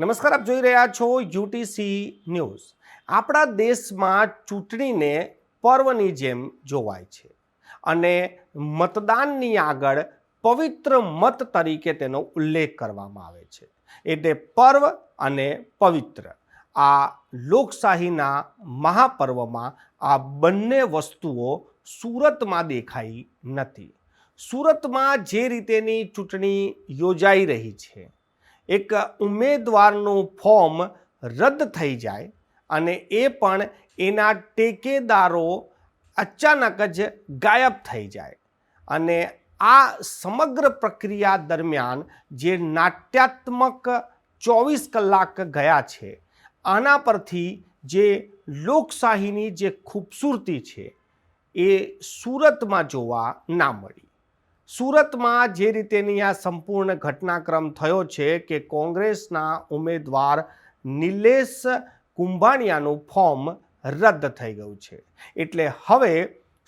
નમસ્કાર, આપ જોઈ રહ્યા છો યુટીસી ન્યૂઝ। આપણા દેશમાં ચૂંટણીને પર્વની જેમ જોવાય છે અને મતદાનની આગળ પવિત્ર મત તરીકે તેનો ઉલ્લેખ કરવામાં આવે છે। એટલે પર્વ અને પવિત્ર આ લોકશાહીના મહાપર્વમાં આ બંને વસ્તુઓ સુરતમાં દેખાઈ નથી। સુરતમાં જે રીતેની ચૂંટણી યોજાઈ રહી છે, એક ઉમેદવારનું ફોર્મ રદ થઈ જાય અને એ પણ એના ટેકેદારો અચાનક જ ગાયબ થઈ જાય અને આ સમગ્ર પ્રક્રિયા દરમિયાન જે નાટ્યાત્મક 24 કલાક ગયા છે, આના પરથી જે લોકશાહીની જે ખૂબસૂરતી છે એ સુરતમાં જોવા ના મળી। સુરતમાં જે રીતેની આ સંપૂર્ણ ઘટનાક્રમ થયો છે કે કોંગ્રેસના ઉમેદવાર નિલેશ કુંભાણિયાનું ફોર્મ રદ થઈ ગયું છે, એટલે હવે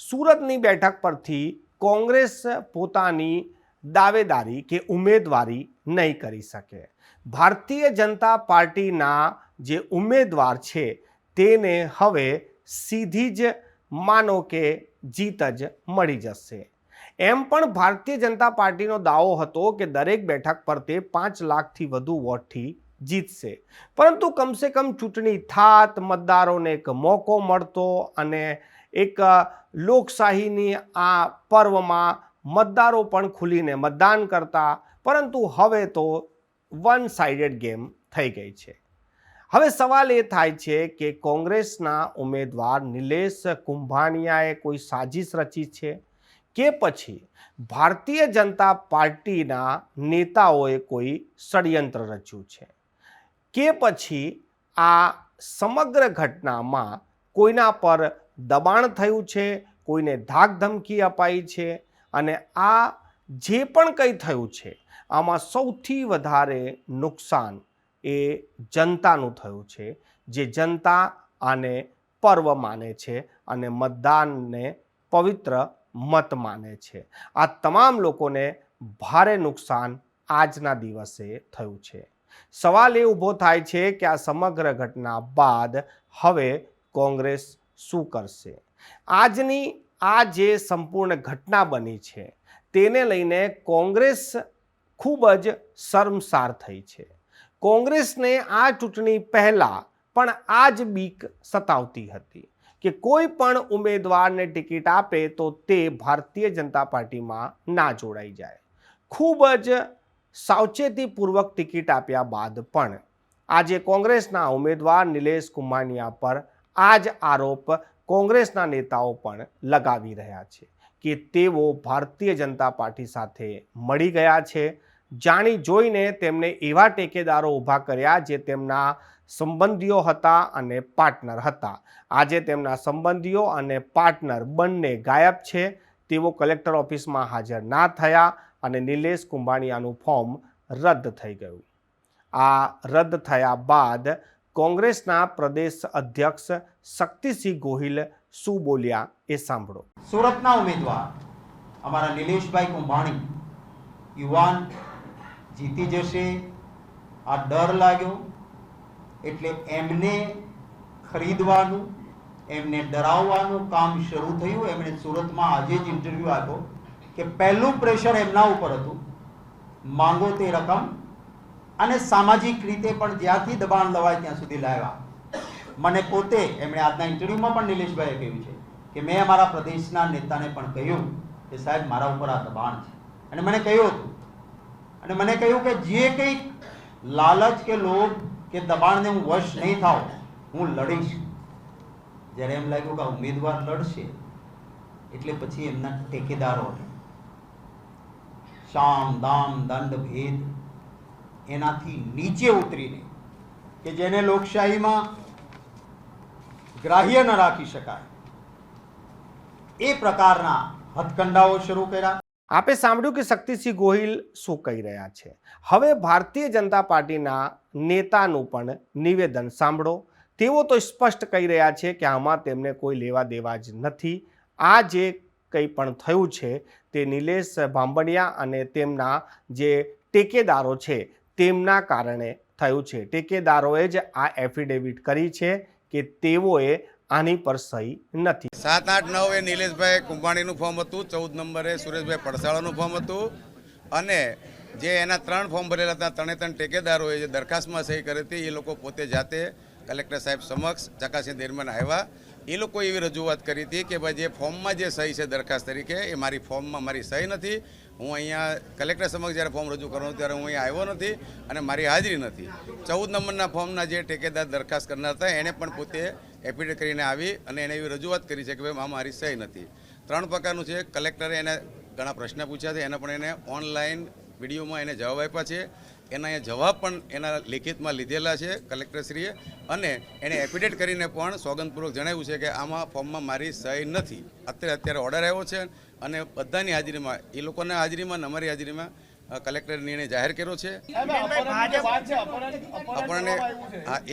સુરતની બેઠક પરથી કોંગ્રેસ પોતાની દાવેદારી કે ઉમેદવારી નહીં કરી શકે। ભારતીય જનતા પાર્ટીના જે ઉમેદવાર છે તેને હવે સીધી જ માનો કે જીત જ મળી જશે। એમ પણ ભારતીય જનતા પાર્ટીનો દાવો હતો કે દરેક બેઠક પર તે 5 લાખથી વધુ વોટથી જીતશે, પરંતુ કમસે કમ ચૂંટણી થાત, મતદારોને એક મોકો મળતો અને એક લોકશાહીની આ પર્વમાં મતદારો પણ ખુલીને મતદાન કરતા, પરંતુ હવે તો વન સાઇડેડ ગેમ થઈ ગઈ છે। હવે સવાલ એ થાય છે કે કોંગ્રેસના ઉમેદવાર નિલેશ કુંભાણિયાએ કોઈ સાજિશ રચી છે કે પછી ભારતીય જનતા પાર્ટીના નેતાઓએ કોઈ ષડયંત્ર રચ્યું છે કે પછી આ સમગ્ર ઘટનામાં કોઈના પર દબાણ થયું છે, કોઈને ધાક ધમકી અપાઈ છે અને આ જે પણ કંઈ થયું છે આમાં સૌથી વધારે નુકસાન એ જનતાનું થયું છે, જે જનતા આને પર્વ માને છે અને મતદાનને પવિત્ર મત માને છે। આ તમામ લોકોને ભારે નુકસાન આજના દિવસે થયું છે। સવાલ એ ઊભો થાય છે કે આ સમગ્ર ઘટના બાદ હવે કોંગ્રેસ શું કરશે? આજની આ જે સંપૂર્ણ ઘટના બની છે તેને લઈને કોંગ્રેસ ખૂબ જ શર્મસાર થઈ છે। કોંગ્રેસને આ ચૂંટણી પહેલાં પણ આ જ બીક સતાવતી હતી કે કોઈ પણ ઉમેદવારને ટિકિટ આપે તો તે ભારતીય જનતા પાર્ટીમાં ના જોડાઈ જાય। ખૂબ જ સાવચેતીપૂર્વક ટિકિટ આપ્યા બાદ પણ આજે કોંગ્રેસના ઉમેદવાર નિલેશ કુંભાણિયા પર આ જ આરોપ કોંગ્રેસના નેતાઓ પણ લગાવી રહ્યા છે કે તેઓ ભારતીય જનતા પાર્ટી સાથે મળી ગયા છે। જાણી જોઈને તેમને એવા ટેકેદારો ઊભા કર્યા જે તેમના સંબંધીઓ હતા અને પાર્ટનર હતા। આજે તેમના સંબંધીઓ અને પાર્ટનર બંને ગાયબ છે। તેઓ કલેક્ટર ઓફિસમાં હાજર ના થયા અને નિલેશ કુંભાણિયાનું ફોર્મ રદ થઈ ગયું। આ રદ થયા બાદ કોંગ્રેસના પ્રદેશ અધ્યક્ષ શક્તિસિંહ ગોહિલ શું બોલ્યા એ સાંભળો। સુરતના ઉમેદવાર અમારા નિલેશભાઈ કુંભાણી યુવાન જીતી જશે આ ડર લાગ્યો, એટલે એમને ખરીદવાનું, એમને ડરાવવાનું કામ શરૂ થયું। એમણે સુરતમાં આજે જ ઇન્ટરવ્યૂ આપ્યો કે પહેલું પ્રેશર એમના ઉપર હતું, માંગો તે રકમ, અને સામાજિક રીતે પણ જ્યાંથી દબાણ લવાય ત્યાં સુધી લાવ્યા। મને પોતે એમણે આજના ઇન્ટરવ્યૂમાં પણ નિલેશભાઈએ કહ્યું છે કે મેં અમારા પ્રદેશના નેતાને પણ કહ્યું કે સાહેબ મારા ઉપર આ દબાણ છે, અને મને કહ્યું હતું અને મને કહ્યું કે જે કંઈક લાલચ કે લોભ કે દબાણને હું વશ નહીં થાઉં, હું લડીશ। જ્યારે એમ લાગ્યું કે ઉમેદવાર લડશે એટલે પછી એમના ટેકેદારો સામ દામ દંડ ભેદ એનાથી નીચે ઉતરીને કે જેને લોકશાહીમાં ગ્રાહ્ય ન રાખી શકાય એ પ્રકારના હથકંડાઓ શરૂ કર્યા। આપે સાંભળ્યું કે શક્તિસિંહ ગોહિલ શું કહી રહ્યા છે। હવે ભારતીય જનતા પાર્ટીના નેતાનું પણ નિવેદન સાંભળો। તેઓ તો સ્પષ્ટ કહી રહ્યા છે કે આમાં તેમને કોઈ લેવા દેવા જ નથી। આ જે કંઈ પણ થયું છે તે નિલેશ બાંબણિયા અને તેમના જે ટેકેદારો છે તેમના કારણે થયું છે. ટેકેદારોએ જ આ એફિડેવિટ કરી છે કે તેઓએ આની પર સહી નથી. 7, 8, 9 એ નિલેશભાઈ કુંભાણીનું ફોર્મ હતું, 14 નંબરે સુરેશભાઈ પડસાળાનું ફોર્મ હતું અને જે એના 3 ફોર્મ ભરેલા હતા 3 ટેકેદારોએ જે દરખાસ્તમાં સહી કરી હતી એ લોકો પોતે જાતે કલેક્ટર સાહેબ સમક્ષ ચકાસણી દરમિયાન આવ્યા. એ લોકો એવી રજૂઆત કરી હતી કે ભાઈ જે ફોર્મમાં જે સહી છે દરખાસ્ત તરીકે એ મારી ફોર્મમાં મારી સહી નથી, હું અહીંયા કલેક્ટર સમક્ષ જ્યારે ફોર્મ રજૂ કરવાનું ત્યારે હું અહીંયા આવ્યો નથી અને મારી હાજરી નથી. 14 નંબરના ફોર્મના જે ટેકેદાર દરખાસ્ત કરનાર હતા એણે પણ પોતે એફિડેવિટ કરીને આવી અને એને એવી રજૂઆત કરી છે કે ભાઈ મારી સહી નથી. 3 પ્રકારનું છે. કલેક્ટરે એને ઘણા પ્રશ્ન પૂછ્યા છે, એને પણ એને ઓનલાઈન વિડીયોમાં એને જવાબ આપ્યા છે. એના એ જવાબ પણ એના લિખિતમાં લીધેલા છે કલેક્ટરશ્રીએ અને એને એફિડેવિટ કરીને પણ સોગંદપૂર્વક જણાવ્યું છે કે આમાં ફોર્મમાં મારી સહી નથી. અત્યારે ઓર્ડર આવ્યો છે અને બધાની હાજરીમાં એ લોકોના હાજરીમાં અમારી હાજરીમાં કલેક્ટરે નિર્ણય જાહેર કર્યો છે. આપણને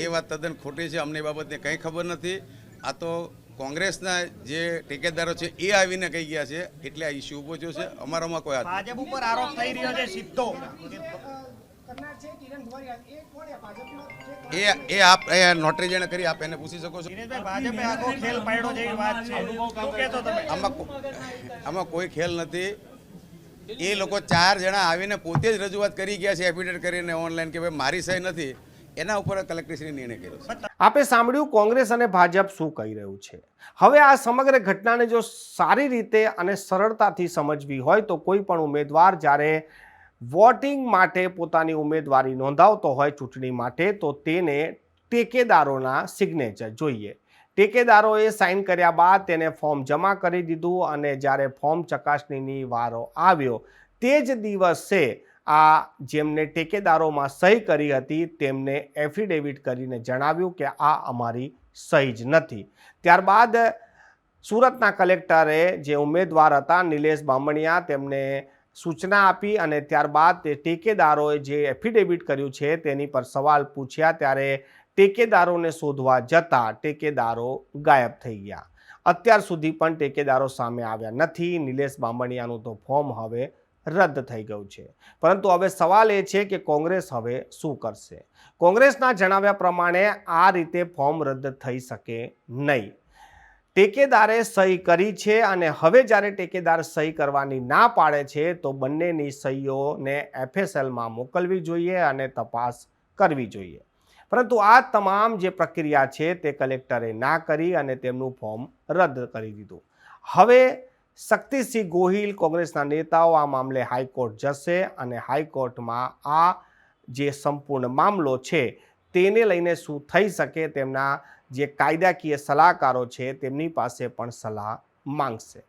એ વાત તદ્દન ખોટી છે. અમને એ બાબતને કંઈ ખબર નથી. આ તો કોંગ્રેસના જે ટેકેદારો છે એ આવીને કહી ગયા છે એટલે આ ઇસ્યુ ઊભો થયો છે. અમારામાં કોઈ હાથ ભાજપ ઉપર આરોપ થઈ રહ્યો છે સીધો. એ આપ નોટરી જેને કરી આપ એને પૂછી શકો છો. દિનેશભાઈ, ભાજપે આખો ખેલ પાડ્યો જેવી વાત છે. શું કહેશો તમે? આમાં કોઈ ખેલ નથી. એ લોકો 4 જણા આવીને પોતે જ રજૂઆત કરી ગયા છે એફિડેવિટ કરીને ઓનલાઈન કે ભાઈ મારી સહી નથી. એના ઉપર કલેક્ટરશ્રીએ નિર્ણય કર્યો છે. આપે સાંભળ્યું કોંગ્રેસ અને ભાજપ શું કહી રહ્યું છે. હવે આ સમગ્ર ઘટનાને જો સારી રીતે અને સરળતાથી સમજવી હોય તો કોઈ પણ ઉમેદવાર જ્યારે વોટિંગ માટે પોતાની ઉમેદવારી નોંધાવતો હોય ચૂંટણી માટે તો તેને ટેકેદારોના સિગ્નેચર જોઈએ. ટેકેદારોએ સાઇન કર્યા બાદ તેને ફોર્મ જમા કરી દીધું અને જ્યારે ફોર્મ ચકાસણીની વારો આવ્યો તે જ દિવસે આ જેમને ટેકેદારોમાં સહી કરી હતી તેમને એફિડેવિટ કરીને જણાવ્યું કે આ અમારી સહી જ નથી. ત્યારબાદ સુરતના કલેક્ટરે જે ઉમેદવાર હતા નિલેશ બામણિયા તેમને સૂચના આપી અને ત્યારબાદ તે ટેકેદારોએ જે એફિડેવિટ કર્યું છે તેની પર સવાલ પૂછ્યા ત્યારે ટેકેદારોને શોધવા જતાં ટેકેદારો ગાયબ થઈ ગયા. અત્યાર સુધી પણ ટેકેદારો સામે આવ્યા નથી. નિલેશ બામણિયાનું તો ફોર્મ હવે રદ થઈ ગયું છે. પરંતુ હવે સવાલ એ છે કે કોંગ્રેસ હવે શું કરશે. કોંગ્રેસના જણાવ્યા પ્રમાણે આ રીતે ફોર્મ રદ થઈ શકે નહીં. ટેકેદારે સહી કરી છે અને હવે જ્યારે ટેકેદાર સહી કરવાની ના પાડે છે તો બંનેની સહીઓને FSLમાં મોકલવી જોઈએ અને તપાસ કરવી જોઈએ. પરંતુ આ તમામ જે પ્રક્રિયા છે તે કલેક્ટરે ના કરી અને તેમનું ફોર્મ રદ કરી દીધું. હવે શક્તિસિંહ ગોહિલ કોંગ્રેસના નેતાઓ આ મામલે હાઈકોર્ટ જશે અને હાઈકોર્ટમાં આ જે સંપૂર્ણ મામલો છે તેને લઈને શું થઈ શકે તેમના જે કાયદાકીય સલાહકારો છે તેમની પાસે પણ સલાહ માંગશે.